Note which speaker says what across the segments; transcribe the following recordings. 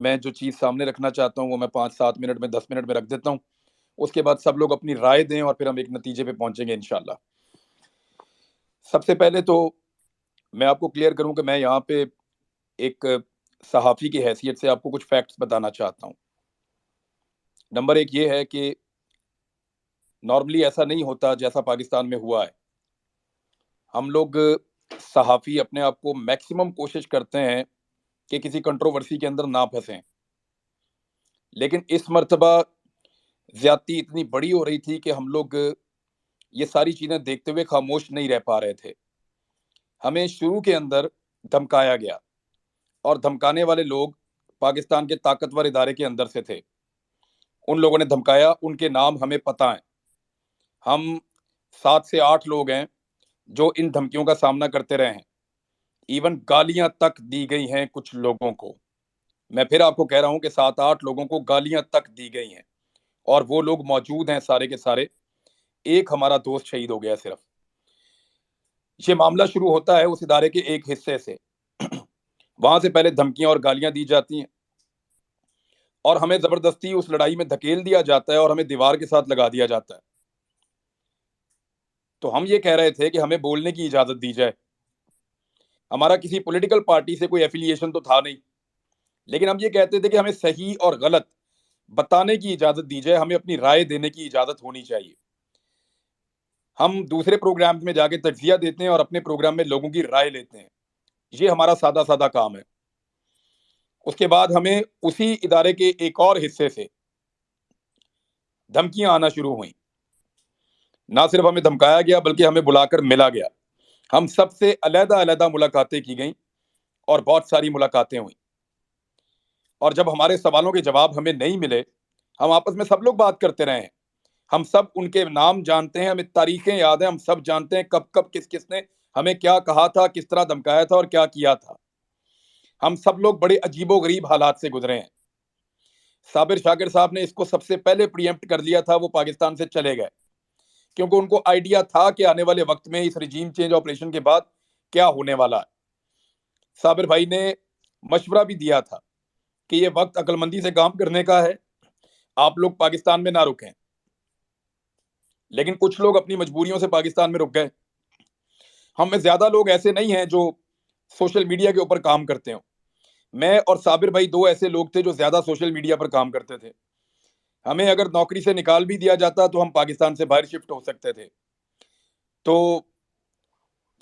Speaker 1: میں جو چیز سامنے رکھنا چاہتا ہوں وہ میں 5-7 منٹ میں 10 منٹ میں رکھ دیتا ہوں. اس کے بعد سب لوگ اپنی رائے دیں اور پھر ہم ایک نتیجے پہ پہنچیں گے انشاءاللہ. سب سے پہلے تو میں آپ کو کلیئر کروں کہ میں یہاں پہ ایک صحافی کی حیثیت سے آپ کو کچھ فیکٹس بتانا چاہتا ہوں. نمبر 1 یہ ہے کہ نارملی ایسا نہیں ہوتا جیسا پاکستان میں ہوا ہے. ہم لوگ صحافی اپنے آپ کو میکسیمم کوشش کرتے ہیں کہ کسی کنٹروورسی کے اندر نہ پھنسیں، لیکن اس مرتبہ زیادتی اتنی بڑی ہو رہی تھی کہ ہم لوگ یہ ساری چیزیں دیکھتے ہوئے خاموش نہیں رہ پا رہے تھے. ہمیں شروع کے اندر دھمکایا گیا، اور دھمکانے والے لوگ پاکستان کے طاقتور ادارے کے اندر سے تھے. ان لوگوں نے دھمکایا، ان کے نام ہمیں پتہ ہیں. ہم 7 سے 8 لوگ ہیں جو ان دھمکیوں کا سامنا کرتے رہے ہیں. ایون گالیاں تک دی گئی ہیں کچھ لوگوں کو. میں پھر آپ کو کہہ رہا ہوں کہ 7-8 لوگوں کو گالیاں تک دی گئی ہیں، اور وہ لوگ موجود ہیں سارے کے سارے. ایک ہمارا دوست شہید ہو گیا صرف. یہ معاملہ شروع ہوتا ہے اس ادارے کے ایک حصے سے. وہاں سے پہلے دھمکیاں اور گالیاں دی جاتی ہیں، اور ہمیں زبردستی اس لڑائی میں دھکیل دیا جاتا ہے اور ہمیں دیوار کے ساتھ لگا دیا جاتا ہے. تو ہم یہ کہہ رہے تھے کہ ہمیں بولنے کی اجازت دی جائے. ہمارا کسی پولیٹیکل پارٹی سے کوئی ایفیلیشن تو تھا نہیں، لیکن ہم یہ کہتے تھے کہ ہمیں صحیح اور غلط بتانے کی اجازت دی جائے، ہمیں اپنی رائے دینے کی اجازت ہونی چاہیے. ہم دوسرے پروگرام میں جا کے تجزیہ دیتے ہیں اور اپنے پروگرام میں لوگوں کی رائے لیتے ہیں. یہ ہمارا سادہ سادہ کام ہے. اس کے بعد ہمیں اسی ادارے کے ایک اور حصے سے دھمکیاں آنا شروع ہوئیں. نہ صرف ہمیں دھمکایا گیا بلکہ ہمیں بلا کر ملا گیا. ہم سب سے علیحدہ علیحدہ ملاقاتیں کی گئیں اور بہت ساری ملاقاتیں ہوئیں. اور جب ہمارے سوالوں کے جواب ہمیں نہیں ملے، ہم آپس میں سب لوگ بات کرتے رہے ہیں. ہم سب ان کے نام جانتے ہیں، ہمیں تاریخیں یاد ہیں، ہم سب جانتے ہیں کب کب کس کس نے ہمیں کیا کہا تھا، کس طرح دھمکایا تھا اور کیا کیا تھا. ہم سب لوگ بڑے عجیب و غریب حالات سے گزرے ہیں. صابر شاکر صاحب نے اس کو سب سے پہلے پریمپٹ کر لیا تھا. وہ پاکستان سے چلے گئے کیونکہ ان کو آئیڈیا تھا کہ آنے والے وقت میں اس رجیم چینج آپریشن کے بعد کیا ہونے والا ہے. صابر بھائی نے مشورہ بھی دیا تھا کہ یہ وقت عقل مندی سے کام کرنے کا ہے، آپ لوگ پاکستان میں نہ رکیں. لیکن کچھ لوگ اپنی مجبوریوں سے پاکستان میں رک گئے. ہم میں زیادہ لوگ ایسے نہیں ہیں جو سوشل میڈیا کے اوپر کام کرتے ہوں. میں اور صابر بھائی 2 ایسے لوگ تھے جو زیادہ سوشل میڈیا پر کام کرتے تھے. ہمیں اگر نوکری سے نکال بھی دیا جاتا تو ہم پاکستان سے باہر شفٹ ہو سکتے تھے. تو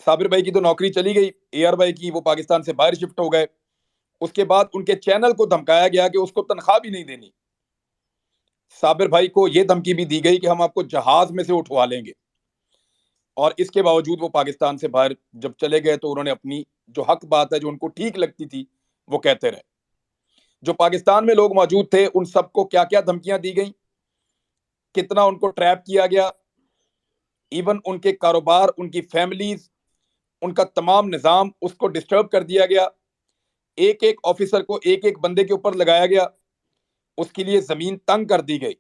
Speaker 1: صابر بھائی کی تو نوکری چلی گئی، اے آر بھائی کی وہ پاکستان سے باہر شفٹ ہو گئے. اس کے بعد ان کے چینل کو دھمکایا گیا کہ اس کو تنخواہ بھی نہیں دینی. صابر بھائی کو یہ دھمکی بھی دی گئی کہ ہم آپ کو جہاز میں سے اٹھوا لیں گے. اور اس کے باوجود وہ پاکستان سے باہر جب چلے گئے تو انہوں نے اپنی جو حق بات ہے، جو ان کو ٹھیک لگتی تھی، وہ کہتے رہے. جو پاکستان میں لوگ موجود تھے ان سب کو کیا کیا دھمکیاں دی گئیں، کتنا ان کو ٹریپ کیا گیا. ایون ان کے کاروبار، ان کی فیملیز، ان کا تمام نظام اس کو ڈسٹرب کر دیا گیا. ایک ایک آفیسر کو ایک ایک بندے کے اوپر لگایا گیا. اس کے لیے زمین تنگ کر دی گئی.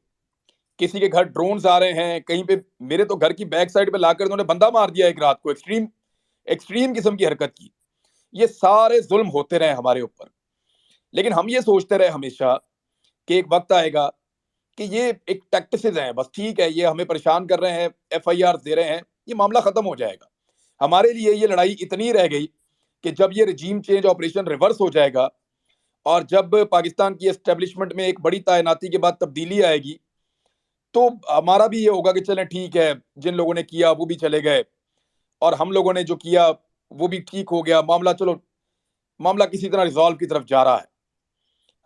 Speaker 1: کسی کے گھر ڈرونز آ رہے ہیں کہیں پہ. میرے تو گھر کی بیک سائڈ پہ لا کر انہوں نے بندہ مار دیا ایک رات کو. ایکسٹریم قسم کی حرکت کی. یہ سارے ظلم ہوتے رہے ہمارے اوپر، لیکن ہم یہ سوچتے رہے ہمیشہ کہ ایک وقت آئے گا کہ یہ ایک ٹیکٹسز ہیں، بس ٹھیک ہے، یہ ہمیں پریشان کر رہے ہیں، ایف آئی آر دے رہے ہیں، یہ معاملہ ختم ہو جائے گا. ہمارے لیے یہ لڑائی اتنی رہ گئی کہ جب یہ رجیم چینج آپریشن ریورس ہو جائے گا اور جب پاکستان کی اسٹیبلشمنٹ میں ایک بڑی تعیناتی کے بعد تبدیلی آئے گی تو ہمارا بھی یہ ہوگا کہ چلیں ٹھیک ہے، جن لوگوں نے کیا وہ بھی چلے گئے اور ہم لوگوں نے جو کیا وہ بھی ٹھیک ہو گیا. معاملہ چلو، معاملہ کسی طرح ریزالو کی طرف جا رہا ہے.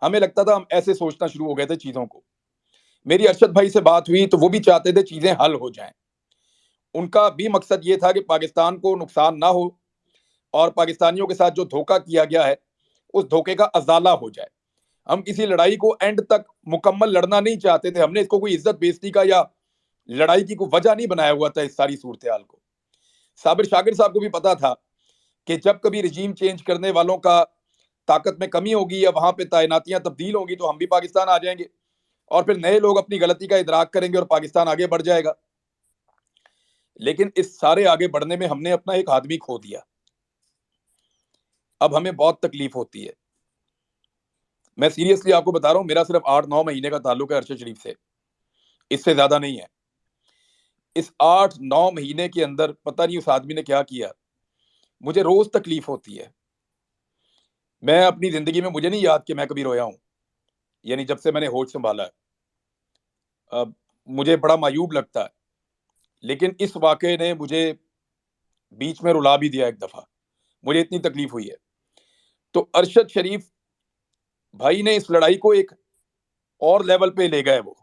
Speaker 1: ہمیں لگتا تھا، ہم ایسے سوچنا شروع ہو گئے تھے چیزوں کو. میری ارشد بھائی سے بات ہوئی تو وہ بھی چاہتے تھے چیزیں حل ہو جائیں. ان کا بھی مقصد یہ تھا کہ پاکستان کو نقصان نہ ہو اور پاکستانیوں کے ساتھ جو دھوکہ کیا گیا ہے اس دھوکے کا ازالہ ہو جائے. ہم کسی لڑائی کو اینڈ تک مکمل لڑنا نہیں چاہتے تھے. ہم نے اس کو کوئی عزت بیزتی کا یا لڑائی کی کوئی وجہ نہیں بنایا ہوا تھا اس ساری صورتحال کو. صابر شاکر صاحب کو بھی پتا تھا کہ جب کبھی رجیم چینج کرنے والوں کا طاقت میں کمی ہوگی یا وہاں پہ تعیناتیاں تبدیل ہوگی تو ہم بھی پاکستان آ جائیں گے اور پھر نئے لوگ اپنی غلطی کا ادراک کریں گے اور پاکستان آگے بڑھ جائے گا. لیکن اس سارے آگے بڑھنے میں ہم نے اپنا ایک آدمی کھو دیا. اب ہمیں بہت تکلیف ہوتی ہے. میں سیریسلی آپ کو بتا رہا ہوں، میرا صرف 8-9 مہینے کا تعلق ہے ارشد شریف سے، اس سے زیادہ نہیں ہے۔ اس 8-9 مہینے کے اندر پتہ نہیں اس آدمی نے کیا کیا، مجھے روز تکلیف ہوتی ہے۔ میں اپنی زندگی میں مجھے نہیں یاد کہ میں کبھی رویا ہوں، یعنی جب سے میں نے ہوش سنبھالا ہے۔ اب مجھے بڑا معیوب لگتا ہے، لیکن اس واقعے نے مجھے بیچ میں رلا بھی دیا ایک دفعہ، مجھے اتنی تکلیف ہوئی ہے۔ تو ارشد شریف بھائی نے اس لڑائی کو ایک اور لیول پہ لے گئے، وہ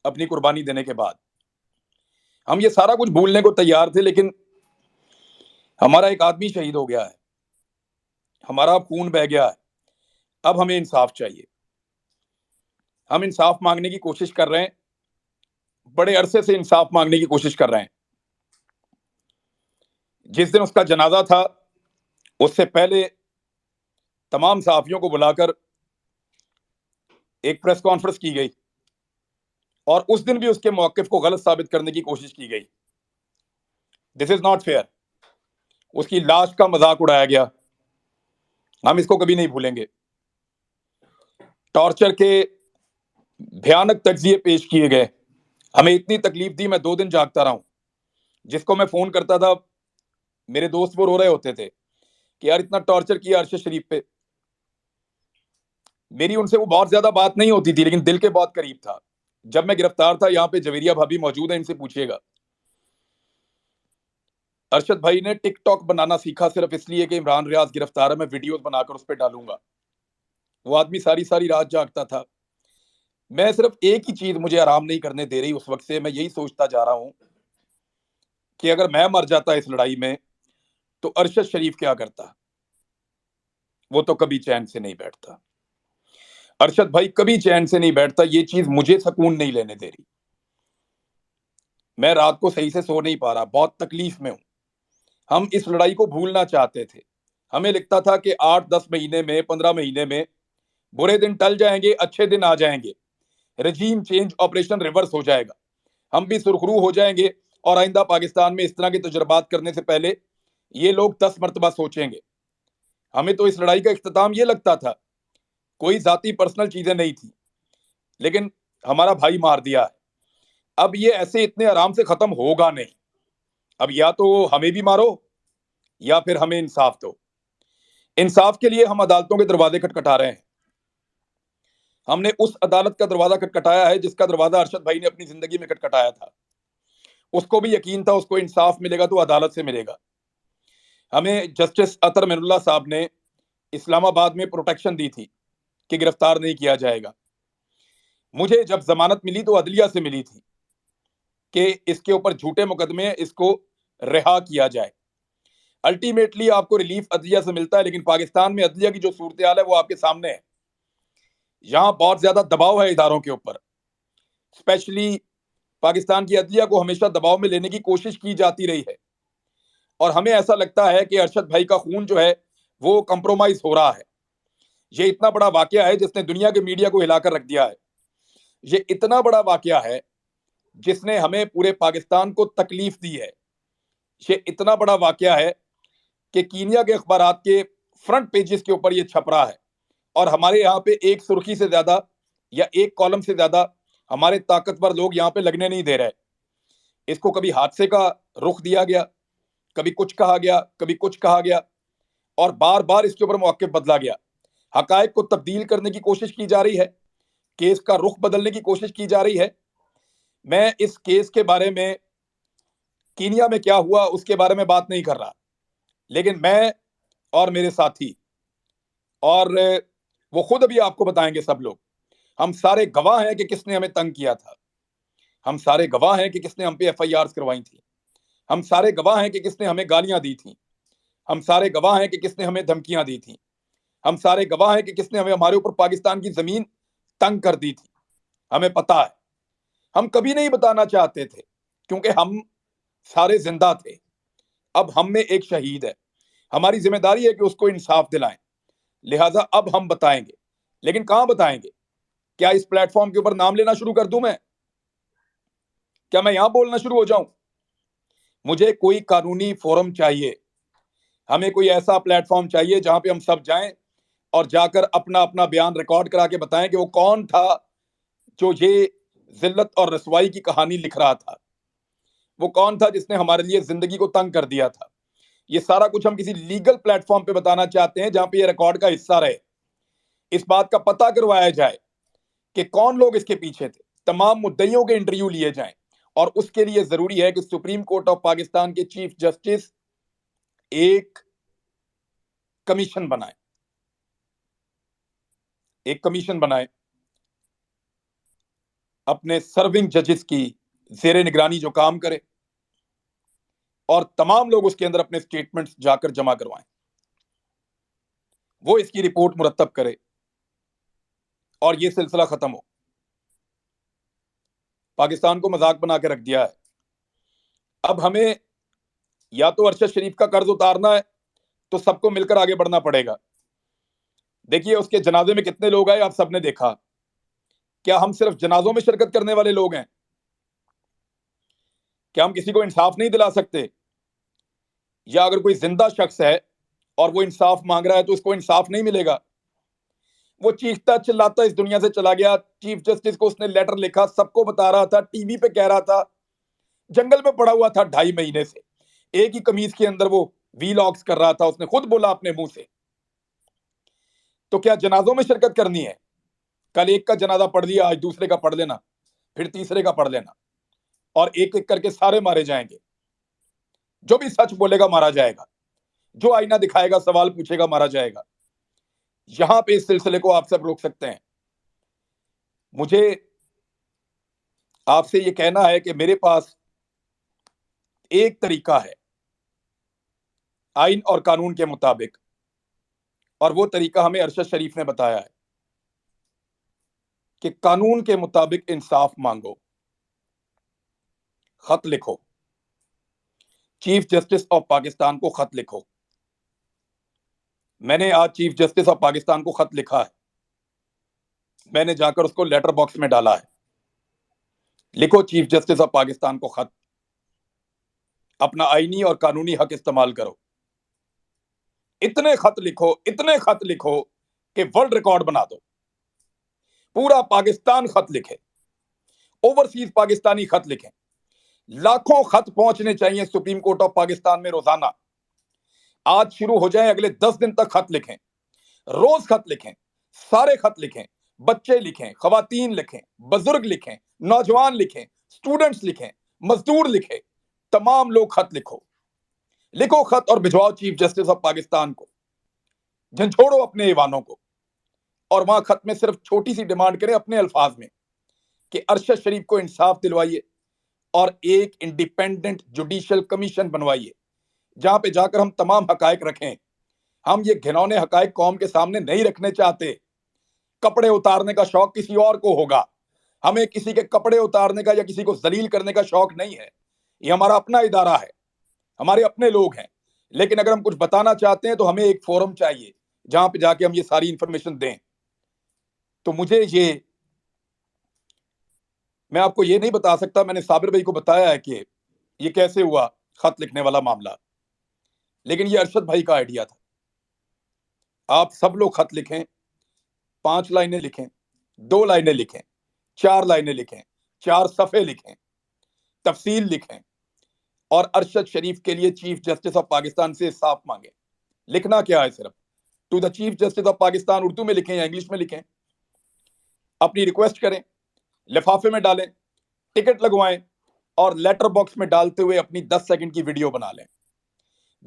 Speaker 1: اپنی قربانی دینے کے بعد۔ ہم یہ سارا کچھ بھولنے کو تیار تھے، لیکن ہمارا ایک آدمی شہید ہو گیا ہے، ہمارا خون بہ گیا ہے، اب ہمیں انصاف چاہیے۔ ہم انصاف مانگنے کی کوشش کر رہے ہیں، بڑے عرصے سے انصاف مانگنے کی کوشش کر رہے ہیں۔ جس دن اس کا جنازہ تھا، اس سے پہلے تمام صحافیوں کو بلا کر ایک پریس کانفرنس کی گئی، اور اس دن بھی اس کے موقف کو غلط ثابت کرنے کی کوشش کی گئی۔ دس از ناٹ فیئر۔ اس کی لاش کا مذاق اڑایا گیا، ہم اس کو کبھی نہیں بھولیں گے۔ ٹارچر کے بھیانک تجزیے پیش کیے گئے، ہمیں اتنی تکلیف دی، میں 2 دن جاگتا رہا ہوں۔ جس کو میں فون کرتا تھا، میرے دوست وہ رو رہے ہوتے تھے کہ یار اتنا ٹارچر کیا ارشد شریف پہ۔ میری ان سے وہ بہت زیادہ بات نہیں ہوتی تھی، لیکن دل کے بہت قریب تھا۔ جب میں گرفتار تھا، یہاں پہ جویریہ بھابی موجود ہیں، ان سے پوچھیے گا، ارشد بھائی نے ٹک ٹاک بنانا سیکھا صرف اس لیے کہ عمران ریاض گرفتار ہے، میں ویڈیوز بنا کر اس پہ ڈالوں گا۔ وہ آدمی ساری ساری رات جاگتا تھا۔ میں صرف ایک ہی چیز مجھے آرام نہیں کرنے دے رہی اس وقت سے، میں یہی سوچتا جا رہا ہوں کہ اگر میں مر جاتا اس لڑائی میں تو ارشد شریف کیا کرتا؟ وہ تو کبھی چین سے نہیں بیٹھتا، ارشد بھائی کبھی چین سے نہیں بیٹھتا۔ یہ چیز مجھے سکون نہیں لینے دے رہی، میں رات کو صحیح سے سو نہیں پا رہا، بہت تکلیف میں ہوں۔ ہم اس لڑائی کو بھولنا چاہتے تھے، ہمیں لگتا تھا کہ 8-10 مہینے میں، 15 مہینے میں برے دن ٹل جائیں گے، اچھے دن آ جائیں گے، رجیم چینج آپریشن ریورس ہو جائے گا، ہم بھی سرخرو ہو جائیں گے، اور آئندہ پاکستان میں اس طرح کے تجربات کرنے سے پہلے یہ لوگ 10 مرتبہ سوچیں گے۔ ہمیں تو اس لڑائی کا اختتام یہ لگتا تھا، کوئی ذاتی پرسنل چیزیں نہیں تھی، لیکن ہمارا بھائی مار دیا ہے۔ اب یہ ایسے اتنے آرام سے ختم ہوگا نہیں، اب یا تو ہمیں بھی مارو یا پھر ہمیں انصاف دو۔ انصاف کے لیے ہم عدالتوں کے دروازے کھٹکھٹا رہے ہیں۔ ہم نے اس عدالت کا دروازہ کھٹکھٹایا ہے جس کا دروازہ ارشد بھائی نے اپنی زندگی میں کھٹکھٹایا تھا۔ اس کو بھی یقین تھا اس کو انصاف ملے گا تو عدالت سے ملے گا۔ ہمیں جسٹس اطہر من اللہ صاحب نے اسلام آباد میں پروٹیکشن دی تھی کہ گرفتار نہیں کیا جائے گا۔ مجھے جب ضمانت ملی تو عدلیہ سے ملی تھی کہ اس کے اوپر جھوٹے مقدمے، اس کو رہا کیا جائے۔ الٹیمیٹلی آپ کو ریلیف عدلیہ سے ملتا ہے، لیکن پاکستان میں عدلیہ کی جو صورتحال ہے وہ آپ کے سامنے ہے۔ یہاں بہت زیادہ دباؤ ہے اداروں کے اوپر، اسپیشلی پاکستان کی عدلیہ کو ہمیشہ دباؤ میں لینے کی کوشش کی جاتی رہی ہے، اور ہمیں ایسا لگتا ہے کہ ارشد بھائی کا خون جو ہے وہ کمپرومائز ہو رہا ہے۔ یہ اتنا بڑا واقعہ ہے جس نے دنیا کے میڈیا کو ہلا کر رکھ دیا ہے، یہ اتنا بڑا واقعہ ہے جس نے ہمیں پورے پاکستان کو تکلیف دی ہے، یہ اتنا بڑا واقعہ ہے کہ کینیا کے اخبارات کے فرنٹ پیجز کے اوپر یہ چھپ رہا ہے، اور ہمارے یہاں پہ ایک سرخی سے زیادہ یا ایک کالم سے زیادہ ہمارے طاقتور لوگ یہاں پہ لگنے نہیں دے رہے۔ اس کو کبھی حادثے کا رخ دیا گیا، کبھی کچھ کہا گیا، کبھی کچھ کہا گیا، اور بار بار اس کے اوپر موقف بدلا گیا۔ حقائق کو تبدیل کرنے کی کوشش کی جا رہی ہے، کیس کا رخ بدلنے کی کوشش کی جا رہی ہے۔ میں اس کیس کے بارے میں، کینیا میں کیا ہوا اس کے بارے میں بات نہیں کر رہا، لیکن میں اور میرے ساتھی، اور وہ خود ابھی آپ کو بتائیں گے سب لوگ، ہم سارے گواہ ہیں کہ کس نے ہمیں تنگ کیا تھا، ہم سارے گواہ ہیں کہ کس نے ہم پہ FIRs کروائی تھی، ہم سارے گواہ ہیں کہ کس نے ہمیں گالیاں دی تھیں، ہم سارے گواہ ہیں کہ کس نے ہمیں دھمکیاں دی تھیں، ہم سارے گواہ ہیں کہ کس نے ہمارے اوپر پاکستان کی زمین تنگ کر دی تھی۔ ہمیں پتا ہے، ہم کبھی نہیں بتانا چاہتے تھے کیونکہ ہم سارے زندہ تھے۔ اب ہم میں ایک شہید ہے، ہماری ذمہ داری ہے کہ اس کو انصاف دلائیں، لہٰذا اب ہم بتائیں گے، لیکن کہاں بتائیں گے؟ کیا اس پلیٹ فارم کے اوپر نام لینا شروع کر دوں میں؟ کیا میں یہاں بولنا شروع ہو جاؤں؟ مجھے کوئی قانونی فورم چاہیے، ہمیں کوئی ایسا پلیٹ فارم چاہیے جہاں پہ ہم سب جائیں، اور جا کر اپنا اپنا بیان ریکارڈ کرا کے بتائیں کہ وہ کون تھا جو یہ ذلت اور رسوائی کی کہانی لکھ رہا تھا، وہ کون تھا جس نے ہمارے لیے زندگی کو تنگ کر دیا تھا۔ یہ سارا کچھ ہم کسی لیگل پلیٹ فارم پہ بتانا چاہتے ہیں جہاں پہ یہ ریکارڈ کا حصہ رہے، اس بات کا پتہ کروایا جائے کہ کون لوگ اس کے پیچھے تھے، تمام مدعیوں کے انٹرویو لیے جائیں، اور اس کے لیے ضروری ہے کہ سپریم کورٹ آف پاکستان کے چیف جسٹس ایک کمیشن بنائے، ایک کمیشن بنائے اپنے سرونگ ججز کی زیر نگرانی جو کام کرے، اور تمام لوگ اس کے اندر اپنے سٹیٹمنٹس جا کر جمع کروائیں، وہ اس کی رپورٹ مرتب کرے اور یہ سلسلہ ختم ہو۔ پاکستان کو مذاق بنا کے رکھ دیا ہے۔ اب ہمیں یا تو ارشد شریف کا قرض اتارنا ہے تو سب کو مل کر آگے بڑھنا پڑے گا۔ دیکھیے اس کے جنازے میں کتنے لوگ آئے آپ سب نے دیکھا، کیا ہم صرف جنازوں میں شرکت کرنے والے لوگ ہیں؟ کیا ہم کسی کو انصاف نہیں دلا سکتے؟ یا اگر کوئی زندہ شخص ہے اور وہ انصاف مانگ رہا ہے تو اس کو انصاف نہیں ملے گا؟ وہ چیختا چلاتا اس دنیا سے چلا گیا، چیف جسٹس کو اس نے لیٹر لکھا، سب کو بتا رہا تھا، ٹی وی پہ کہہ رہا تھا، جنگل میں پڑا ہوا تھا 2.5 مہینے سے، ایک ہی قمیض کے اندر وہ وی لاگز کر رہا تھا، اس نے خود بولا اپنے منہ سے۔ تو کیا جنازوں میں شرکت کرنی ہے؟ کل ایک کا جنازہ پڑھ لیا، آج دوسرے کا پڑھ لینا، پھر تیسرے کا پڑھ لینا، اور ایک ایک کر کے سارے مارے جائیں گے۔ جو بھی سچ بولے گا مارا جائے گا، جو آئینہ دکھائے گا، سوال پوچھے گا، مارا جائے گا۔ یہاں پہ اس سلسلے کو آپ سب روک سکتے ہیں۔ مجھے آپ سے یہ کہنا ہے کہ میرے پاس ایک طریقہ ہے آئین اور قانون کے مطابق، اور وہ طریقہ ہمیں ارشد شریف نے بتایا ہے کہ قانون کے مطابق انصاف مانگو، خط لکھو، چیف جسٹس آف پاکستان کو خط لکھو۔ میں نے آج چیف جسٹس آف پاکستان کو خط لکھا ہے، میں نے جا کر اس کو لیٹر باکس میں ڈالا ہے۔ لکھو چیف جسٹس آف پاکستان کو خط، اپنا آئینی اور قانونی حق استعمال کرو۔ اتنے خط لکھو، اتنے خط لکھو کہ ورلڈ ریکارڈ بنا دو، پورا پاکستان خط لکھے، اوورسیز پاکستانی خط لکھیں، لاکھوں خط پہنچنے چاہیے سپریم کورٹ آف پاکستان میں روزانہ۔ آج شروع ہو جائیں، اگلے 10 دن تک خط لکھیں، روز خط لکھیں، سارے خط لکھیں، بچے لکھیں، خواتین لکھیں، بزرگ لکھیں، نوجوان لکھیں، سٹوڈنٹس لکھیں، مزدور لکھیں، تمام لوگ خط لکھو، لکھو خط اور بھجواؤ چیف جسٹس آف پاکستان کو، جھنجھوڑو اپنے ایوانوں کو، اور وہاں خط میں صرف چھوٹی سی ڈیمانڈ کریں اپنے الفاظ میں کہ ارشد شریف کو انصاف دلوائیے اور ایک انڈیپینڈنٹ جوڈیشل کمیشن بنوائیے جہاں پہ جا کر ہم تمام حقائق رکھیں۔ ہم یہ گھنونے حقائق قوم کے سامنے نہیں رکھنے چاہتے۔ کپڑے اتارنے کا شوق کسی اور کو ہوگا، ہمیں کسی کے کپڑے اتارنے کا یا کسی کو ذلیل کرنے کا شوق نہیں ہے۔ یہ ہمارا اپنا ادارہ ہے، ہمارے اپنے لوگ ہیں، لیکن اگر ہم کچھ بتانا چاہتے ہیں تو ہمیں ایک فورم چاہیے جہاں پہ جا کے ہم یہ ساری انفارمیشن دیں۔ تو میں آپ کو یہ نہیں بتا سکتا، میں نے صابر بھائی کو بتایا ہے کہ یہ کیسے ہوا خط لکھنے والا معاملہ، لیکن یہ ارشد بھائی کا آئیڈیا تھا۔ آپ سب لوگ خط لکھیں، 5 لائنیں لکھیں، 2 لائنیں لکھیں، 4 لائنیں لکھیں، 4 صفحے لکھیں، تفصیل لکھیں، اور ارشد شریف کے لیے چیف جسٹس آف پاکستان سے انصاف مانگیں۔ لکھنا کیا ہے؟ صرف to the chief justice of Pakistan Urdu میں لکھیں یا انگلش میں لکھیں، اپنی ریکویسٹ کریں، لفافے میں ڈالیں، ٹکٹ لگوائیں، اور لیٹر باکس میں ڈالتے ہوئے اپنی 10 سیکنڈ کی ویڈیو بنا لیں۔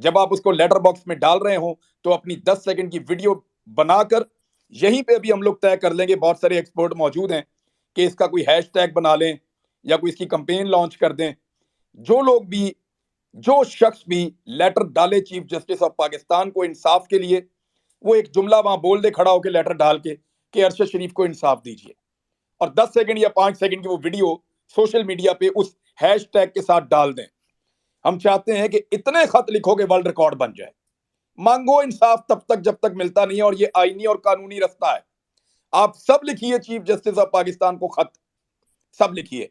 Speaker 1: جب آپ اس کو لیٹر باکس میں ڈال رہے ہوں تو اپنی 10 سیکنڈ کی ویڈیو بنا کر یہیں پہ بھی ہم لوگ طے کر لیں گے، بہت سارے ایکسپرٹ موجود ہیں، کہ اس کا کوئی ہیش ٹیگ بنا لیں یا کوئی اس کی کمپین لانچ کر دیں۔ جو شخص بھی لیٹر ڈالے چیف جسٹس آف پاکستان کو انصاف کے لیے، وہ ایک جملہ وہاں بول دے کھڑا ہو کے لیٹر ڈال کے کہ ارشد شریف کو انصاف دیجیے، اور 10 سیکنڈ یا 5 سیکنڈ کی وہ ویڈیو سوشل میڈیا پہ اس ہیش ٹیگ کے ساتھ ڈال دیں۔ ہم چاہتے ہیں کہ اتنے خط لکھو کہ ورلڈ ریکارڈ بن جائے۔ مانگو انصاف تب تک جب تک ملتا نہیں ہے، اور یہ آئینی اور قانونی رستہ ہے۔ آپ سب لکھیے چیف جسٹس آف پاکستان کو خط، سب لکھیے،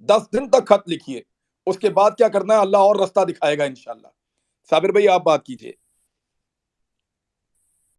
Speaker 1: 10 دن تک خط لکھیے، اس کے بعد کیا کرنا ہے اللہ اور رستہ دکھائے گا انشاءاللہ۔ صابر بھائی آپ بات کیجئے۔